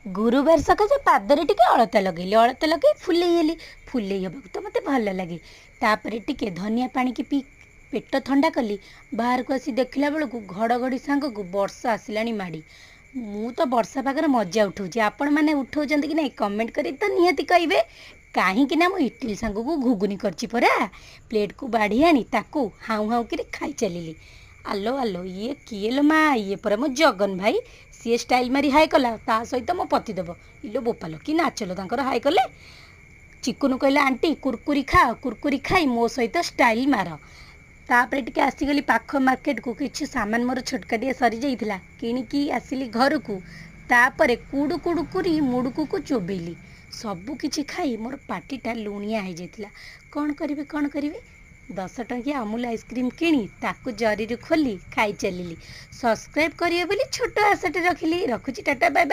गुरुवार सकाशे पादरे टिके अलता लगे फुले हेबाकू तो मते भल लगे। तापर टिके धनिया पानी की पी पेट ठंडा कली। बाहर को आसी देखला बेलू घड़घड़ी सांग को वर्षा आसलानी माड़ी। मु तो वर्षा पागर मजा उठाऊँ। आपण मैंने उठाउछन्ति कि नहीं कमेंट करी तो निहाती कहिबे। कहीं मु इडली सांग को घुगुनी करची परा। प्लेट को बाढ़ी आनी ताकू हाउ हाउ कि खाई चलिली। आलो आलो ये किए लो माँ, ये पर मो जगन भाई। सी स्टाइल मारी हाय कला ता सहित मो पति देव इलो बोपालो कि नाचलो तांकर हाय कले। चिकुनु कहला आंटी कुरकुरी खाई मो सहित स्टाइल मार। तापर टिके आसीगली पाख मार्केट को किछि सामान मोर छोटकाटिए सरी जाइथिला किणिकी आसिली घर को। तापर कुडु कुडु कुरी मुडुकू को चोबेली। सबु किछि खाई मोर पाटीटा लुणिया हो जाइथिला। कौन करिवे 10 टंकिया अमूल आइसक्रीम किणी ताकू जरी खोली खाई चलिली। सब्सक्राइब करिए बोली छोट आशाटे रखिली। रखुची टाटा बाय बाय।